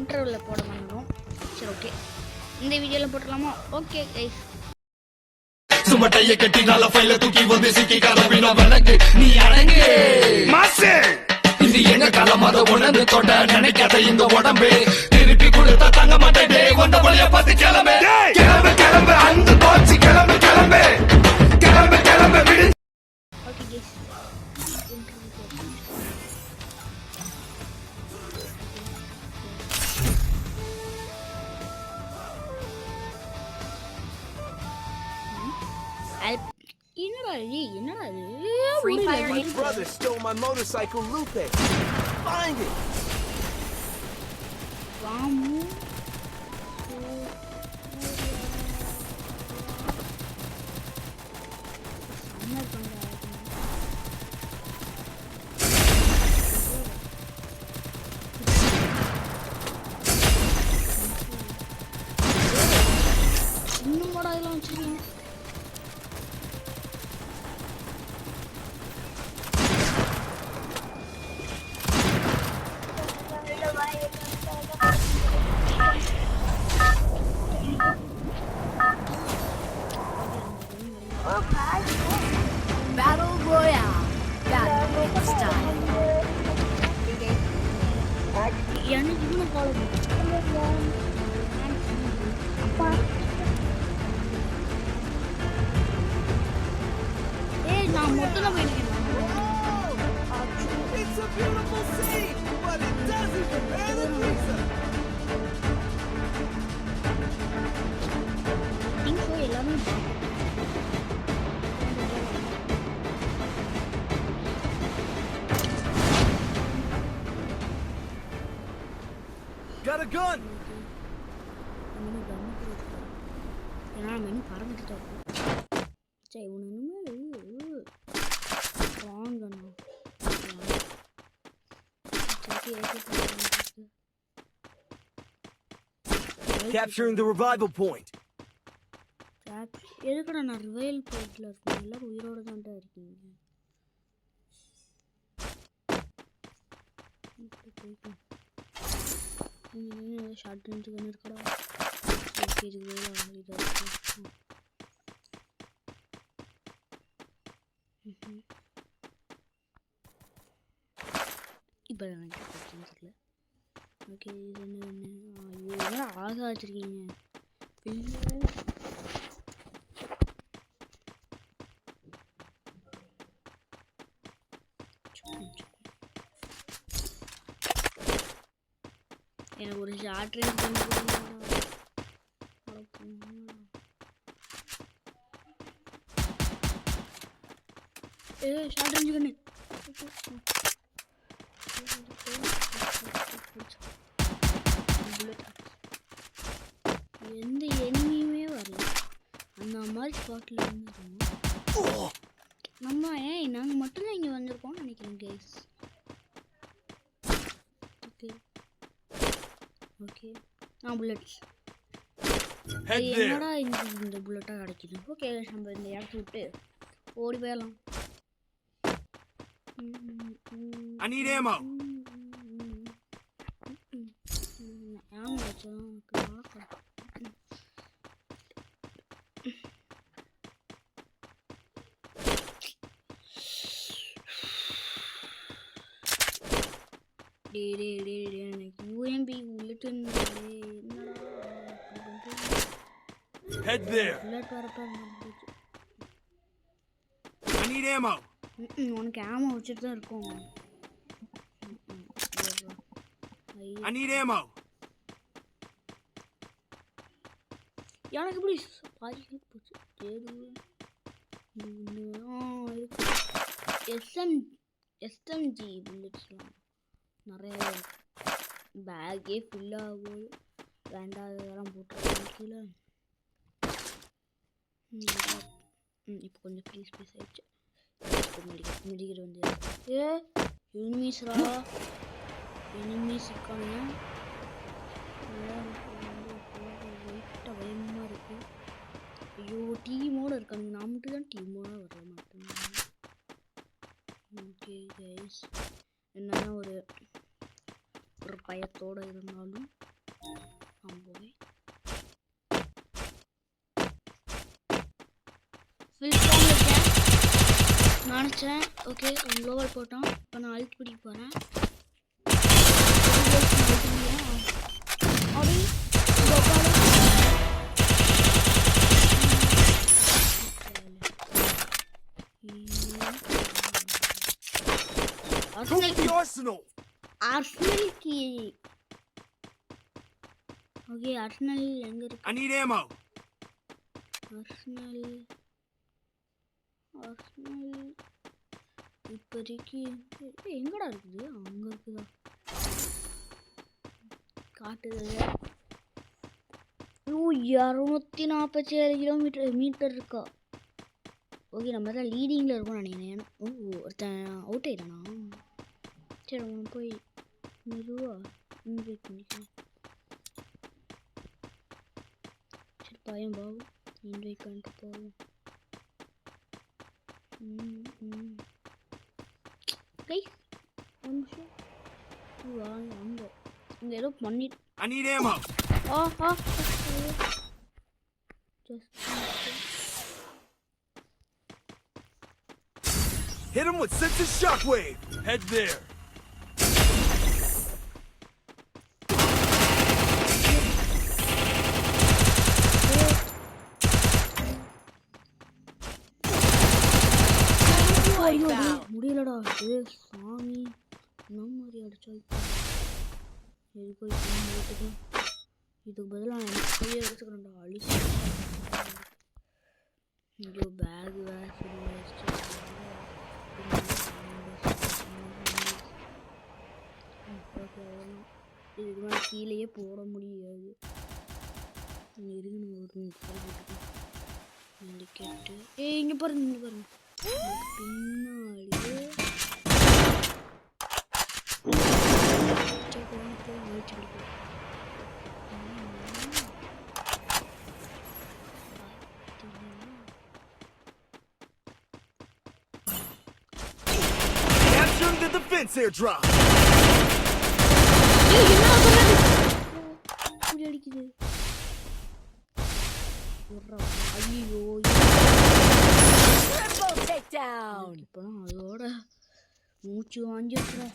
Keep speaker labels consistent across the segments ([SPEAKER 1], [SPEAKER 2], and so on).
[SPEAKER 1] இன்டர்வல்ல போட பண்ணணும். சரி ஓகே, இந்த வீடியோல போட்டுடலாமா? ஓகே கைஸ்,
[SPEAKER 2] சுமட்டைய கட்டி நல்ல ஃபைல தூக்கி வந்து சிக்கி கலவின வழக்கு நீ அடங்கு மாசு. இது எங்க காலம் அதை உணர்ந்து தொட நினைக்காத இந்த உடம்பு திருப்பி கொடுத்தா தங்க மாட்டே கொண்ட வழிய பார்த்து கிளம்பு கிளம்பு கிளம்பு அந்த தோச்சி கிளம்பு கிளம்பு கிளம்பு கிளம்பு விடு.
[SPEAKER 1] ஓகே கைஸ், என்னடா இது?
[SPEAKER 3] Free Fire brother stole my motorcycle Lupe. Find it.
[SPEAKER 1] வாமு இன்னும் கூட அதெல்லாம் வச்சிருக்கீங்க.
[SPEAKER 4] Battle Royale. Battle style.
[SPEAKER 1] எனக்கு இன்னும் ஃபாலோ அப்பா நான் மொத்தம் போயிருக்கேன்.
[SPEAKER 3] It's a beautiful scene, but it doesn't compare to pizza.
[SPEAKER 1] எல்லாமே
[SPEAKER 3] Got a gun.
[SPEAKER 1] ஏன்னா மெனு பறந்துட்டு சரி இவனு வாங்கணும்.
[SPEAKER 3] Capturing the revival point.
[SPEAKER 1] எதுக்கடா நான் ரிவைல் பாயிண்ட்ல இருக்கேன்? எல்லாரும் உயிரோட தான்டா இருக்கீங்க. ஷார்ட் ரேஞ்ச் கன் இருக்கடா. ஓகே இது இதா இருக்கு. இப்போ எனக்கு தெரியல. ஓகே இது என்ன? ஐயோ என்ன ஆக வச்சிருக்கீங்க? எனக்கு ஒரு ஷார்ட் ரேஞ்ச் பண்ணி ஷார்ட் ரேஞ்ச் பண்ணு. எந்த எனிமியுமே வரல. அந்த மாதிரி ஸ்பாட்டில் வந்துருக்கோம் நம்ம. நாங்கள் மட்டும்தான் இங்கே வந்திருக்கோம்னு நினைக்கிறேன் கைஸ். ஓகே ஓகே நான் புல்லட்ஸ் என்னடா இந்த புல்லட்டாக கிடைக்குது. ஓகே நம்ம இந்த இடத்த விட்டு ஓடி போயிடலாம்.
[SPEAKER 3] I need ammo.
[SPEAKER 1] ஆமா வச்சோம். எனக்கு யூஎம்பி உள்ளிட்டு
[SPEAKER 3] Head there.
[SPEAKER 1] புல்லட் வரப்ப
[SPEAKER 3] I need ammo.
[SPEAKER 1] உனக்கு ஆமா வச்சுட்டு தான் இருக்கும்.
[SPEAKER 3] I need ammo.
[SPEAKER 1] எனக்கு எப்படி பாதி போச்சு. எஸ்எம்ஜி புல்லட்ஸ்லாம் நிறைய பேக்கே ஃபுல்லாகும். வேண்டாததெல்லாம் போட்டுருக்கேன் கீழே. இப்போ கொஞ்சம் ஃப்ரீ ஸ்பேஸ் ஆயிடுச்சு. மெடிக்கல் வந்து எனிமீஸ்ரா எனிமீஸ் இருக்காங்க. பயமாக இருக்கு. ஐயோ டீமோட இருக்கானுங்க. நான் மட்டும் தான் டீமோட வர மாட்டேன். ஓகே கைஸ், என்னன்னா ஒரு பயத்தோடு இருந்தாலும் ஃபில் ஃபார்ம் இருக்கேன் நினச்சேன். ஓகே க்ளோவல் போட்டோம். இப்போ நான் அழுத்தி பிடிக்க போகிறேன்.
[SPEAKER 3] Arsenal.
[SPEAKER 1] Arsenal की ओके Arsenal எங்க இருக்கு?
[SPEAKER 3] I need ammo.
[SPEAKER 1] Arsenal இப்போதைக்கு எங்கடா இருக்குது? அங்க இருக்குதா காட்டுது. 247 மீட்டர் இருக்கா? ஓகே நம்ம தான் லீடிங்கில் இருக்கோம்னு நினைக்கிறேன். ஒருத்தன் அவுட் ஆயிட்டானா? சரி நம்ம போய் மெதுவாக இன்வைட் பண்ணிக்கலாம். சரி பயம் பாவம் இன்வைட் பண்ணிட்டு போவோம். கைஸ் ஒரு நிமிஷம் வாங்க அங்கே இங்கே ஏதோ பண்ணிட்டு
[SPEAKER 3] I need ammo. Hit him with sense of shockwave. Head there.
[SPEAKER 1] முடியலடா சாமி நம்ம மாதிரி அடிச்சா இதுக்கு பதிலாக எனக்கு கையை எடுத்துக்கிறேன்டா அழிச்சு. ஐயோ பேக் இதுக்கு மேலே கீழேயே போட முடியாது. இருக்கு கேட்டு இங்கே பாருங்க இங்கே பாருங்க பின்னாடி
[SPEAKER 3] Capturing the defense airdrop.
[SPEAKER 1] அடிக்குது. ஐயோ
[SPEAKER 4] Triple takedown.
[SPEAKER 1] இப்போ அதோட மூச்சு வாங்கிடுறேன்.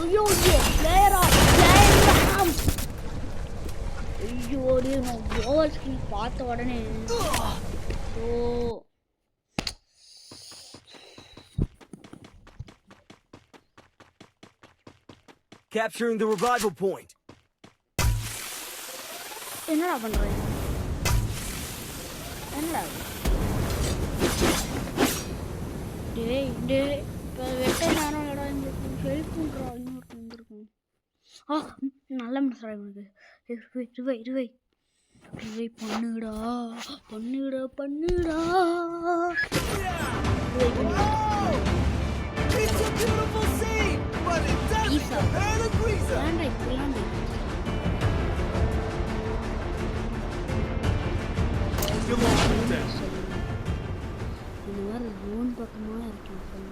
[SPEAKER 1] ஐயோ ஐயோ நான் ஓவர் ஸ்கிரீன் பார்த்த உடனே
[SPEAKER 3] Capturing the revival point.
[SPEAKER 1] என்னடா பண்றீங்க? என்னடா டேய் இப்போ வெட்ட நேரம் இல்லடா. இந்த ஹெல்ப் பண்ணுறா இன்னொருத்தன் வந்துருக்கும். நல்ல மனசா இவனுக்கு. இருவை பண்ணுடா
[SPEAKER 3] It's a beautiful scene, but it doesn't compare to Greaser.
[SPEAKER 1] ஏன்டா இப்படிலாம் இந்த மாதிரி ஜோன் பக்கமாக இருக்கேன்.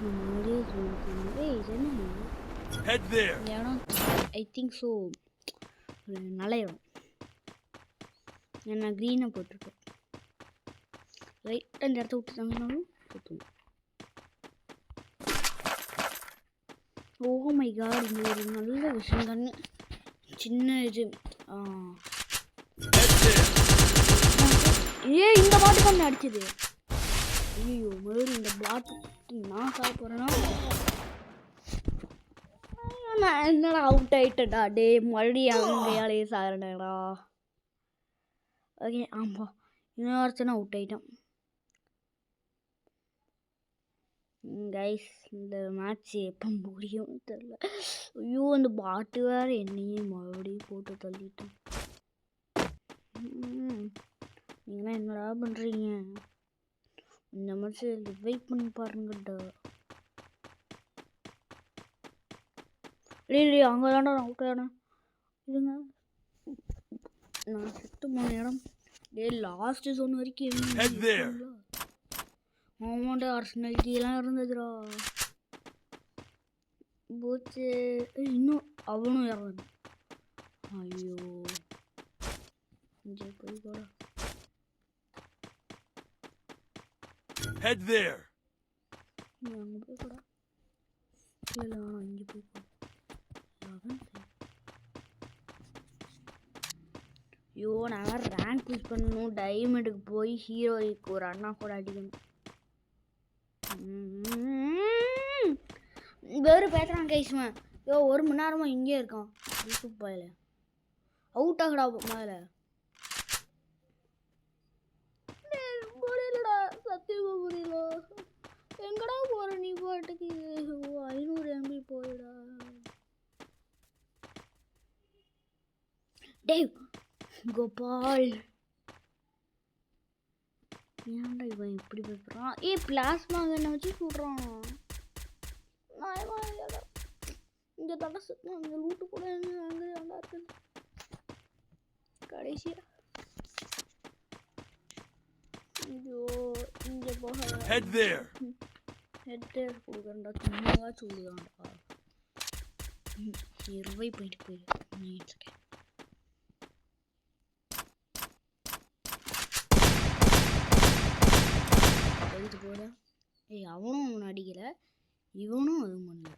[SPEAKER 1] முன்னாடியே ஜோன் இது என்ன
[SPEAKER 3] Head there.
[SPEAKER 1] இடம்? ஐ திங்க் ஸோ நல்ல இடம். நான் க்ரீனை போட்டிருக்கேன். ரைட் அந்த இடத்த விட்டுட்டாங்கன்னாலும் சுற்றுவோம். ஓ மை காட் இது ஒரு நல்ல விஷயம் தானே. சின்ன இது இந்த பாட்டு பண்ண அடிச்சது. ஐயோ மறுபடியும் இந்த பாட்டு நான் சாப்பிட போகிறேன்னா நான் என்னடா அவுட் ஆகிட்டேன்டா. டே மறுபடியும் அங்கேயாலே சாகிறேன்டா. ஓகே ஆமாம் இன்னொருத்தனை அவுட் ஆகிட்டான். கைஸ் இந்த மேட்ச் எப்போ முடியும்னு தெரில. ஐயோ அந்த பாட்டு வேறு என்னையும் மறுபடியும் போட்டு தள்ளிட்டேன். நீங்களாம் என்னடா பண்ணுறீங்க? இந்த மாதிரி வெயிட் பண்ணி பாருங்கடா. இல்லையே அங்கே தான்டா நான் அவுட் ஆனேன். இருங்க நான் செத்து 3 இடம். டே லாஸ்ட் ஜோன் வரைக்கும் ஆமாண்டா ஆர்சனல் கீழெலாம் இருந்ததுடா போச்சு. இன்னும் அவனும் இறந்து. ஐயோ இங்கே போய் கூட
[SPEAKER 2] Head there.
[SPEAKER 1] அங்கே போய் கூட இல்லை இங்கே போய் கூட ஐயோ நான் ரேங்க் புஷ் பண்ணணும். டைமண்டுக்கு போய் ஹீரோய்க்கு ஒரு அண்ணா கூட அடிக்கணும். வேறு பேசுகிறான் கைஸ்மா. ஐயோ 1 மணி நேரமாக இங்கே இருக்கான். யூசுப் பாயில் அவுட் ஆகடா மேலே. புரியலடா சத்தியமாக புரியல. எங்கடா போகிற நீ பாட்டுக்கு? 500 MB போயிடா. டேய் கோபால் ஏன்டா இவன் இப்படி பேசுறான்? பிளாஸ்மா கண்ணை வச்சு சுடுறான். இங்கே தடை சுத்தம் அங்கே லூட்டு கூட அங்கே நல்லா இருக்கு. கடைசியா ஐயோ இங்கே போக
[SPEAKER 2] Head there.
[SPEAKER 1] ஹெட் கொடுக்குறேன்டா. சும்மாவா சொல்லுதான்டா. 20 போயிட்டு போயிடு. எழுத்து போல. அவனும் ஒன்று அடிக்கலை, இவனும் அதுவும் பண்ணல.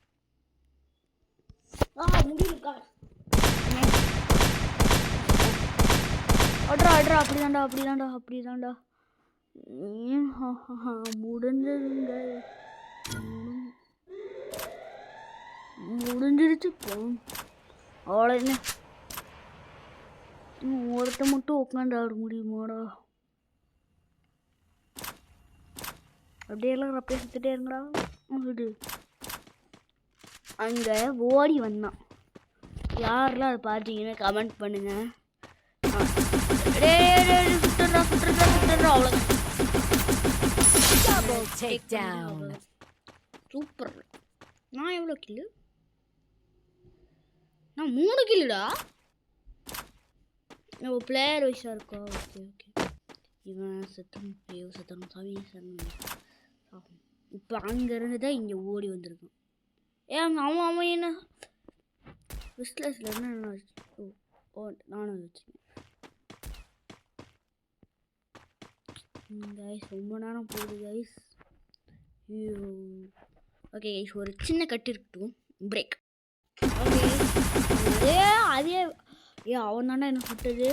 [SPEAKER 1] முடியலக்கா. அட்ரா அப்படிதான்டா முடிஞ்சதுங்க. முடிஞ்சிருச்சு போ. அவ்வளோ என்ன ஒருத்த மட்டும் உட்காந்து ஆட முடியுமாடா? அப்படியே எல்லாம் அப்படியே சுற்றிட்டே இருங்கடா. அங்கே ஓடி வந்தான். யாரெல்லாம் அதை பார்த்தீங்கன்னா கமெண்ட் பண்ணுங்க. சுட்டுறா அவ்வளோ. சூப்பர். நான் எவ்வளோ கில்லு? நான் 3 கில்லுடா. பிளேயர் வைஸாக இருக்கா? ஓகே இவன் சத்தம் சாமி சரணம். இப்போ அங்கேருந்து தான் இங்கே ஓடி வந்திருக்கான். அவன் என்ன விஸ்லஸில் என்ன நானும் வச்சுக்கேன். கைஸ் ரொம்ப நேரம் போகுது கைஸ். ஐயோ ஓகே கைஸ் ஒரு சின்ன கட்டு இருக்கட்டும். பிரேக். ஓகே அதே அவன் தானே என்ன சுட்டது.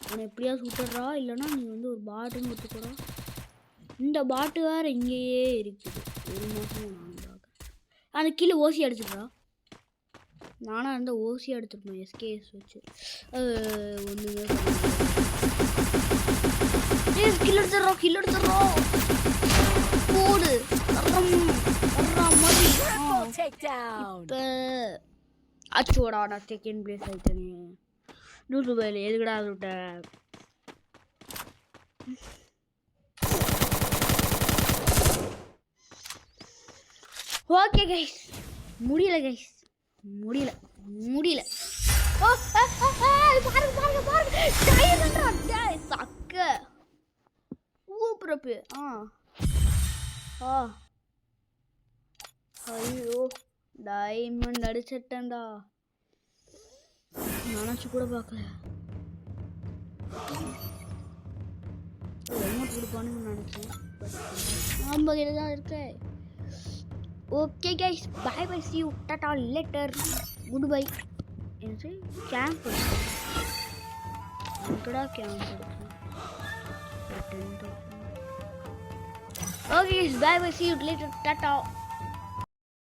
[SPEAKER 1] அவனை எப்படியாவது சுட்டுறா, இல்லைன்னா நீ வந்து ஒரு பாட்டுன்னு ஒத்துக்கூடா. இந்த பாட்டு வேறு இங்கேயே இருக்குது. 1 மாதம் நானும் பார்க்குறேன். அந்த கீழே ஓசி அடிச்சிடுறா. நானாக இருந்தால் ஓசி எடுத்துருப்பேன் எஸ்கேஎஸ் வச்சு. ஒன்றுமே கில் எடுத்துடுறோம் போடு மாதிரி. இப்போ அச்சோடா நான் செகண்ட் பிளேஸ் ஆகிட்டேனே. 100 ரூபாயில் எதுக்கடா விட்ட? ஓகே கைஸ் முடியல கைஸ் முடியல. பாருங்க சக்க ஊப்புறப்பு. ஐயோ டைமண்ட் அடிச்சிட்டேன்டா. நினச்சி கூட பார்க்கல. அமௌண்ட் கொடுப்பானுன்னு நினச்சேன். 50 தான் இருக்கு. Okay guys bye bye see you tata later good bye. என்ன கேம்ப் எங்கடா கேம்ப் இருக்கு? Okay guys bye bye see you later Tata.